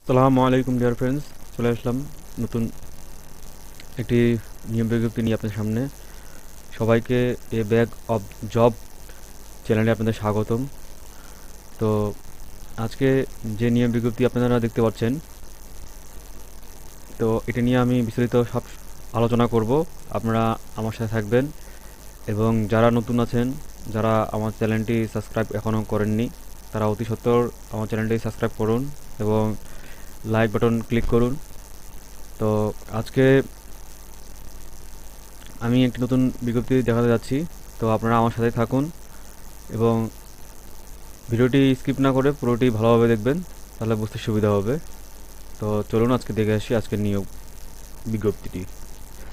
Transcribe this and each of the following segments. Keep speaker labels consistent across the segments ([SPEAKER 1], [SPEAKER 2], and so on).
[SPEAKER 1] আসসালামু আলাইকুম dear friends, চলে আসলাম নতুন একটি নিয়ম বিজ্ঞপ্তি নিয়ে আপনাদের সামনে। সবাইকে এ ব্যাগ অফ জব চ্যানেলে আপনাদের স্বাগতম। তো আজকে যে নিয়ম বিজ্ঞপ্তি আপনারা দেখতে পাচ্ছেন, তো এটা নিয়ে আমি বিস্তারিত সব আলোচনা করব। আপনারা আমার সাথে থাকবেন এবং যারা নতুন আছেন, যারা আমার চ্যানেলটি সাবস্ক্রাইব এখনও করেননি, তারা অতি সত্বর আমার চ্যানেলটি সাবস্ক্রাইব করুন এবং লাইক বাটন ক্লিক করুন। তো আজকে আমি একটি নতুন বিজ্ঞপ্তি দেখাতে যাচ্ছি, তো আপনারা আমার সাথে থাকুন এবং ভিডিওটি স্কিপ না করে পুরোটি ভালোভাবে দেখবেন, তাহলে বুঝতে সুবিধা হবে। তো চলুন আজকে দেখে আসি আজকের নিয়োগ বিজ্ঞপ্তিটি।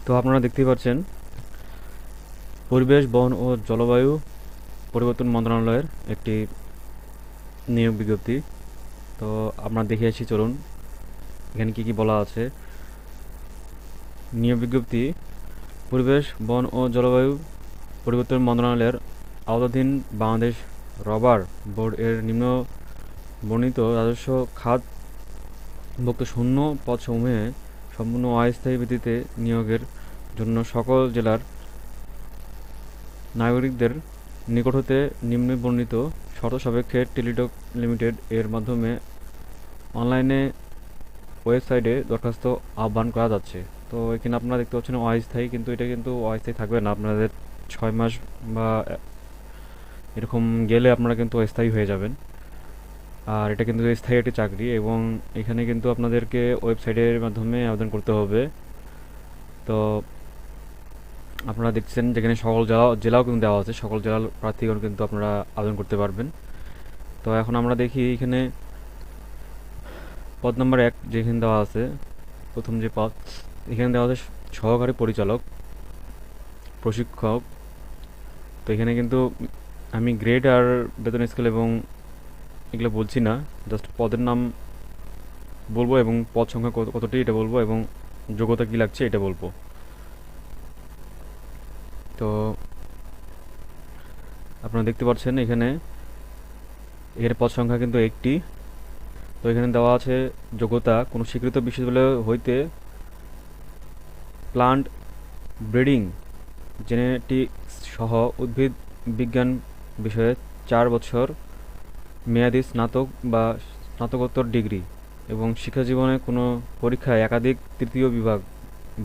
[SPEAKER 1] তো আপনারা দেখতেই পাচ্ছেন, পরিবেশ বন ও জলবায়ু পরিবর্তন মন্ত্রণালয়ের একটি নিয়োগ বিজ্ঞপ্তি। তো আমরা দেখে আসি, চলুন এখানে কি কি বলা আছে। নিয়োগ বিজ্ঞপ্তি: পরিবেশ বন ও জলবায়ু পরিবর্তন মন্ত্রণালয়ের আওতাধীন বাংলাদেশ রবার বোর্ড এর নিম্ন বর্ণিত রাজস্ব খাতভুক্ত শূন্য পদসমূহে সম্পূর্ণ অস্থায়ী ভিত্তিতে নিয়োগের জন্য সকল জেলার নাগরিকদের নিকট হতে নিম্নে বর্ণিত শর্ত সাপেক্ষে টেলিটক লিমিটেড এর মাধ্যমে অনলাইনে ওয়েবসাইটে দরখাস্ত আহ্বান করা যাচ্ছে। তো এখানে আপনারা দেখতে পাচ্ছেন অস্থায়ী, কিন্তু এটা কিন্তু অস্থায়ী থাকবে না। আপনাদের 6 মাস বা এরকম গেলে আপনারা কিন্তু অস্থায়ী হয়ে যাবেন। আর এটা কিন্তু স্থায়ী একটি চাকরি এবং এখানে কিন্তু আপনাদেরকে ওয়েবসাইটের মাধ্যমে আবেদন করতে হবে। তো আপনারা দেখছেন যেখানে সকল জেলাও কিন্তু দেওয়া আছে, সকল জেলার প্রার্থীগণ কিন্তু আপনারা আবেদন করতে পারবেন। তো এখন আমরা দেখি এখানে পদ নাম্বার 1 যেখানে দেওয়া আছে, প্রথম যে পদ এখানে দেওয়া আছে সহকারী পরিচালক প্রশিক্ষক। তো এখানে কিন্তু আমি গ্রেড আর বেতন স্কেল এবং এগুলো বলছি না, জাস্ট পদের নাম বলবো এবং পদ সংখ্যা কতটি এটা বলবো এবং যোগ্যতা কী লাগছে এটা বলবো। তো আপনারা দেখতে পাচ্ছেন এখানে এখানে পদ সংখ্যা কিন্তু একটি। তো এখানে দেওয়া আছে যোগ্যতা: কোনো স্বীকৃত বিশ্ববিদ্যালয় হইতে প্লান্ট ব্রিডিং জেনেটিক্স সহ উদ্ভিদ বিজ্ঞান বিষয়ে 4 বছর মেয়াদী স্নাতক বা স্নাতকোত্তর ডিগ্রি এবং শিক্ষা জীবনে কোনো পরীক্ষায় একাধিক তৃতীয় বিভাগ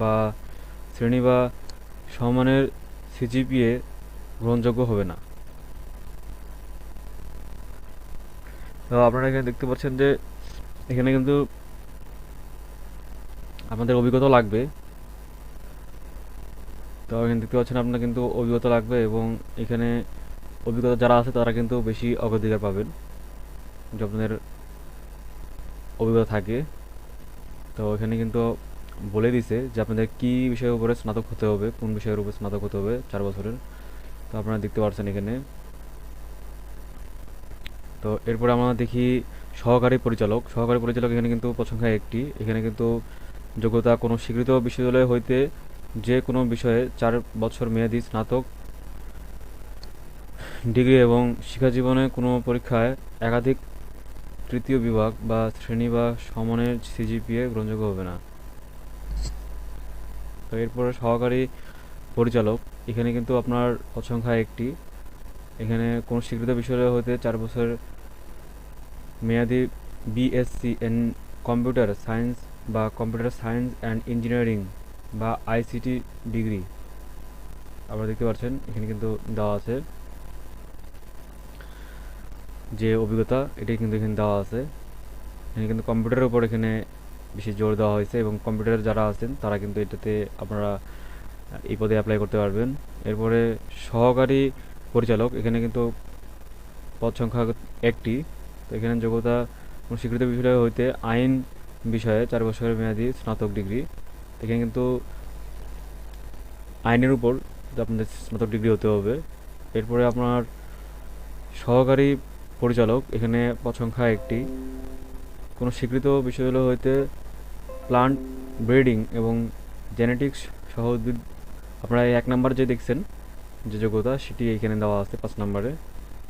[SPEAKER 1] বা শ্রেণী বা সমমানের সিজিপিএ গ্রহণযোগ্য হবে না। তো আপনারা এখানে দেখতে পাচ্ছেন যে এখানে কিন্তু আমাদের অভিজ্ঞতা লাগবে। তো এখানে দেখতে পাচ্ছেন আপনার কিন্তু অভিজ্ঞতা লাগবে এবং এখানে অভিজ্ঞতা যারা আছে তারা কিন্তু বেশি অগ্রাধিকার পাবেন যে আপনাদের অভিজ্ঞতা থাকে। তো এখানে কিন্তু বলে দিছে যে আপনাদের কী বিষয়ের উপরে স্নাতক হতে হবে, কোন বিষয়ের উপরে স্নাতক হতে হবে 4 বছরের। তো আপনারা দেখতে পাচ্ছেন এখানে। তো এরপরে আমরা দেখি সহকারী পরিচালক এখানে কিন্তু পদ সংখ্যা একটি। এখানে কিন্তু যোগ্যতা: কোনো স্বীকৃত বিশ্ববিদ্যালয় হইতে যে কোনো বিষয়ে 4 বছর মেয়াদী স্নাতক ডিগ্রি এবং শিক্ষাজীবনে কোনো পরীক্ষায় একাধিক তৃতীয় বিভাগ বা শ্রেণী বা সমমানের সিজিপিএ গ্রহণযোগ্য হবে না। তো এরপরে সহকারী পরিচালক এখানে কিন্তু আপনার পদ সংখ্যা একটি। এখানে কোনো স্বীকৃত বিশ্ববিদ্যালয় হতে 4 বছর মেয়াদী বিএসসি ইন কম্পিউটার সায়েন্স বা কম্পিউটার সায়েন্স অ্যান্ড ইঞ্জিনিয়ারিং বা আইসিটি ডিগ্রি আপনারা দেখতে পাচ্ছেন এখানে কিন্তু দেওয়া আছে যে অভিজ্ঞতা, এটাই কিন্তু এখানে দেওয়া আছে। এখানে কিন্তু কম্পিউটারের উপর এখানে বেশি জোর দেওয়া হয়েছে এবং কম্পিউটার যারা আছেন তারা কিন্তু এটাতে আপনারা এই পদে অ্যাপ্লাই করতে পারবেন। এরপরে সহকারী পরিচালক এখানে কিন্তু পদ সংখ্যা একটি। তো এখানে যোগ্যতা: কোনো স্বীকৃত বিষয় হইতে আইন বিষয়ে 4 বছরের মেয়াদী স্নাতক ডিগ্রি। এখানে কিন্তু আইনের উপর আপনাদের স্নাতক ডিগ্রি হতে হবে। এরপরে আপনার সহকারী পরিচালক এখানে পদ সংখ্যা একটি। কোনো স্বীকৃত বিশ্ববিদ্যালয় হইতে প্লান্ট ব্রিডিং এবং জেনেটিক্স সহ উদ্ভিদ, আপনারা 1 নম্বর যে দেখছেন যে যোগ্যতা সেটি এখানে দেওয়া আছে 5 নম্বরে,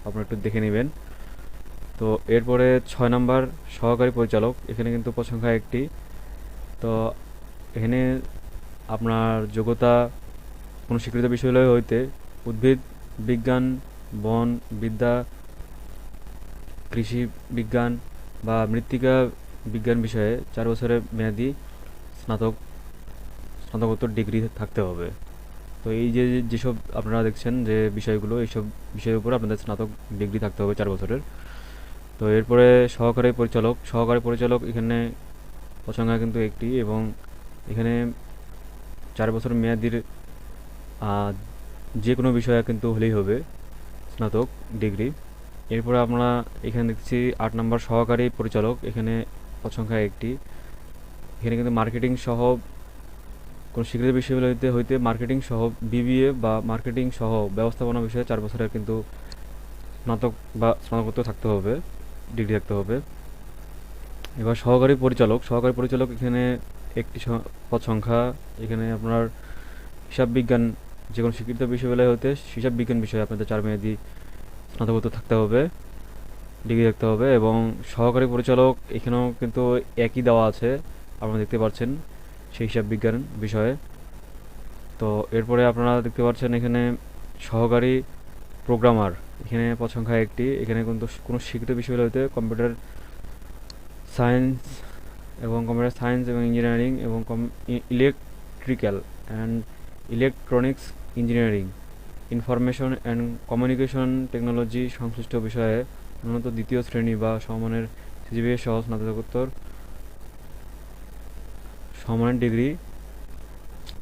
[SPEAKER 1] আপনারা একটু দেখে নেবেন। তো এরপরে 6 নাম্বার সহকারী পরিচালক, এখানে কিন্তু পদ সংখ্যা একটি। তো এখানে আপনার যোগ্যতা কোনো স্বীকৃত বিশ্ববিদ্যালয় হইতে উদ্ভিদ বিজ্ঞান, বন বিদ্যা, কৃষি বিজ্ঞান বা মৃত্তিকা বিজ্ঞান বিষয়ে 4 বছরের মেয়াদি স্নাতক স্নাতকোত্তর ডিগ্রি থাকতে হবে। তো এই যে যেসব আপনারা দেখছেন যে বিষয়গুলো, এইসব বিষয়ের উপর আপনাদের স্নাতক ডিগ্রি থাকতে হবে 4 বছরের। তো এরপরে সহকারী পরিচালক এখানে পদ সংখ্যা কিন্তু একটি, এবং এখানে 4 বছর মেয়াদির আহ, যে কোনো বিষয়ে কিন্তু হলেই হবে স্নাতক ডিগ্রি। এরপরে আমরা এখানে দেখছি 8 নাম্বার সহকারী পরিচালক, এখানে পদ সংখ্যা একটি। এখানে কিন্তু মার্কেটিং সহ কোনো স্বীকৃত বিশ্ববিদ্যালয় হইতে মার্কেটিং সহ বিবিএ বা মার্কেটিং সহ ব্যবস্থাপনা বিষয়ে 4 বছরের কিন্তু স্নাতক বা স্নাতকোত্তর থাকতে হবে, ডিগ্রি থাকতে হবে। এবার সহকারী পরিচালক এখানে একটি পদ সংখ্যা। এখানে আপনার হিসাব বিজ্ঞান, যে কোনো স্বীকৃত বিশ্ববিদ্যালয় হতে হিসাব বিজ্ঞান বিষয়ে আপনাদের 4 মেয়াদি স্নাতকোত্তর থাকতে হবে, ডিগ্রি থাকতে হবে। এবং সহকারী পরিচালক এখানেও কিন্তু একই দেওয়া আছে, আপনারা দেখতে পাচ্ছেন, সেই হিসাব বিজ্ঞান বিষয়ে। তো এরপরে আপনারা দেখতে পাচ্ছেন এখানে সহকারী প্রোগ্রামার, এখানে পদ সংখ্যা একটি। এখানে কিন্তু কোনো স্বীকৃত বিশ্ববিদ্যালয় হতে সায়েন্স কম্পিউটার সায়েন্স এবং ইঞ্জিনিয়ারিং এবং electrical and electronics engineering, information and communication technology সংশ্লিষ্ট বিষয়ে ন্যূনতম দ্বিতীয় শ্রেণী বা সমমানের সিজিপিএ সহ স্নাতকোত্তর সমমানের ডিগ্রি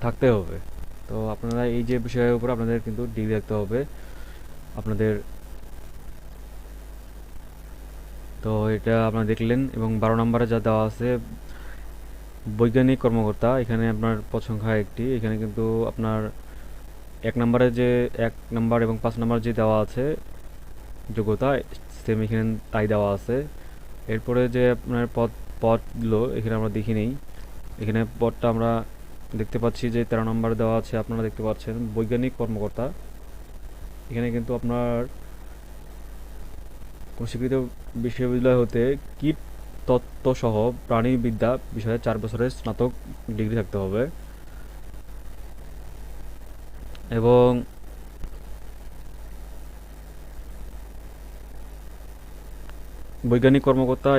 [SPEAKER 1] থাকতে হবে। তো আপনারা এই যে বিষয়ের উপর আপনাদের কিন্তু ডিগ্রি থাকতে হবে আপনাদের। তো এটা আপনারা দেখলেন। এবং 12 নম্বরে যা দেওয়া আছে বৈজ্ঞানিক কর্মকর্তা, এখানে আপনার পদ সংখ্যা একটি। এখানে কিন্তু আপনার 1 নম্বরে যে 1 নম্বর এবং 5 নম্বর যে দেওয়া আছে যোগ্যতা, সেম এখানে তাই দেওয়া আছে। এরপরে যে আপনার পদগুলো এখানে আমরা দেখি নেই। এখানে পদটা আমরা দেখতে পাচ্ছি যে 13 নম্বর দেওয়া আছে, আপনারা দেখতে পাচ্ছেন বৈজ্ঞানিক কর্মকর্তা। এখানে কিন্তু আপনার কোনো স্বীকৃত বিশ্ববিদ্যালয় হতে কীট তত্ত্ব সহ প্রাণীবিদ্যা বিষয়ে 4 বছরের স্নাতক ডিগ্রি থাকতে হবে। এবং বৈজ্ঞানিক কর্মকর্তা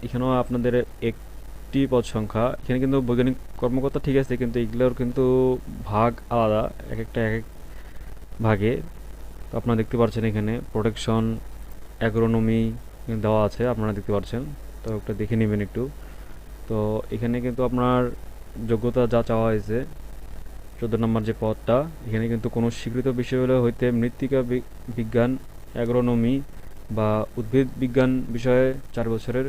[SPEAKER 1] এখানেও আপনাদের একটি পদ সংখ্যা। এখানে কিন্তু বৈজ্ঞানিক কর্মকর্তা ঠিক আছে, কিন্তু এগুলোর কিন্তু ভাগ আলাদা, এক একটা এক এক ভাগে। তো আপনারা দেখতে পাচ্ছেন এখানে প্রোটেকশন অ্যাগ্রোনমি দেওয়া আছে, আপনারা দেখতে পাচ্ছেন। তো একটা দেখে নেবেন একটু। তো এখানে কিন্তু আপনার যোগ্যতা যা চাওয়া হয়েছে 14 নম্বর যে পদটা, এখানে কিন্তু কোনো স্বীকৃত বিশ্ববিদ্যালয় হইতে মৃত্তিকা বিজ্ঞান, অ্যাগ্রোনমি বা উদ্ভিদ বিজ্ঞান বিষয়ে 4 বছরের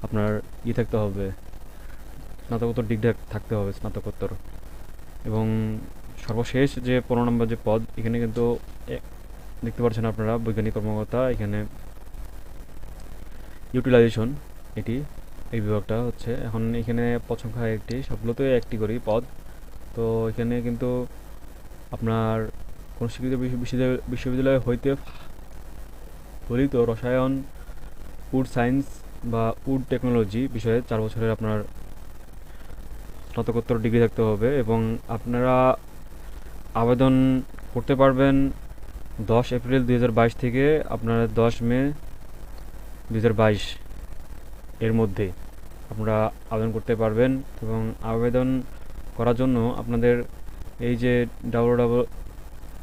[SPEAKER 1] আপনার থাকতে হবে, স্নাতকোত্তর ডিগ্রি থাকতে হবে, স্নাতকোত্তর। এবং সর্বশেষ যে 15 নম্বর যে পদ, এখানে কিন্তু দেখতে পাচ্ছেন আপনারা বৈজ্ঞানিক কর্মকর্তা। এখানে ইউটিলাইজেশন এই বিভাগটা হচ্ছে। এখন এখানে পদ সংখ্যা একটি, সবগুলোতে একটি করেই পদ। তো এখানে কিন্তু আপনার কোনো স্বীকৃত বিশ্ববিদ্যালয় হইতে ফলিত রসায়ন, উড সায়েন্স বা উড টেকনোলজি বিষয়ে 4 বছরের আপনার স্নাতকোত্তর ডিগ্রি থাকতে হবে। এবং আপনারা আবেদন করতে পারবেন 10 এপ্রিল 2022 থেকে আপনারা 10 মে 2022 এর মধ্যে আপনারা আবেদন করতে পারবেন। এবং আবেদন করার জন্য আপনাদের এই যে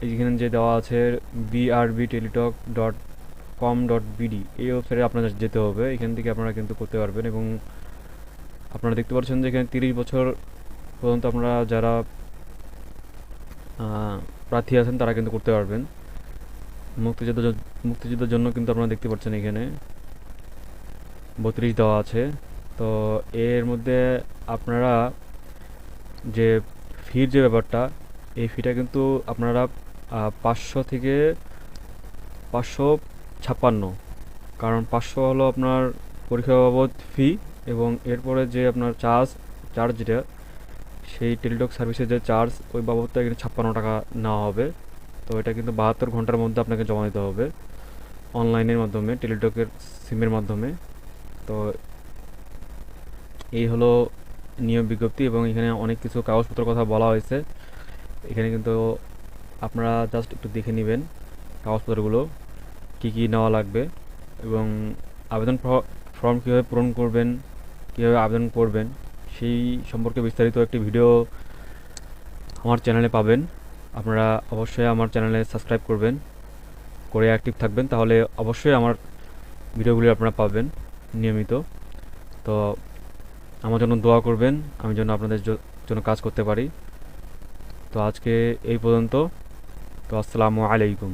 [SPEAKER 1] এইখানে যে দেওয়া আছে brbtelitalk.com.bd এই ওয়েবসাইটে আপনাদের যেতে হবে। এখান থেকে আপনারা কিন্তু করতে পারবেন। এবং আপনারা দেখতে পাচ্ছেন যে এখানে 30 বছর পর্যন্ত আপনারা যারা প্রার্থী আছেন তারা কিন্তু করতে পারবেন। মুক্তিযুদ্ধের জন্য কিন্তু আপনারা দেখতে পাচ্ছেন এখানে 32 দেওয়া আছে। তো এর মধ্যে আপনারা যে ফির যে ব্যাপারটা, এই ফিটা কিন্তু আপনারা 500 থেকে 556, কারণ 500 হলো আপনার পরীক্ষা বাবদ ফি, এবং এরপরে যে আপনার চার্জ যেটা, সেই টেলিটক সার্ভিসের যে চার্জ, ওই বাবদটা এখানে 56 টাকা নেওয়া হবে। তো তো এটা কিন্তু 72 ঘন্টার মধ্যে আপনাকে জমা দিতে হবে অনলাইনের মাধ্যমে, টেলিটকের সিমের মাধ্যমে। তো এই হলো নিয়োগ বিজ্ঞপ্তি, এবং এখানে অনেক কিছু কাগজপত্রের কথা বলা হয়েছে। এখানে কিন্তু আপনারা জাস্ট একটু দেখে নেবেন কাগজপত্রগুলো কি কি নেওয়া লাগবে, এবং আবেদন ফর্ম কীভাবে পূরণ করবেন, কীভাবে আবেদন করবেন সেই সম্পর্কে বিস্তারিত একটি ভিডিও আমার চ্যানেলে পাবেন। আপনারা অবশ্যই আমার চ্যানেলে সাবস্ক্রাইব করবেন, করে অ্যাক্টিভ থাকবেন, তাহলে অবশ্যই আমার ভিডিওগুলি আপনারা পাবেন নিয়মিত। তো আমার জন্য দোয়া করবেন, আমি যেন আপনাদের জন্য কাজ করতে পারি। তো আজকে এই পর্যন্ত। তো আসসালামু আলাইকুম।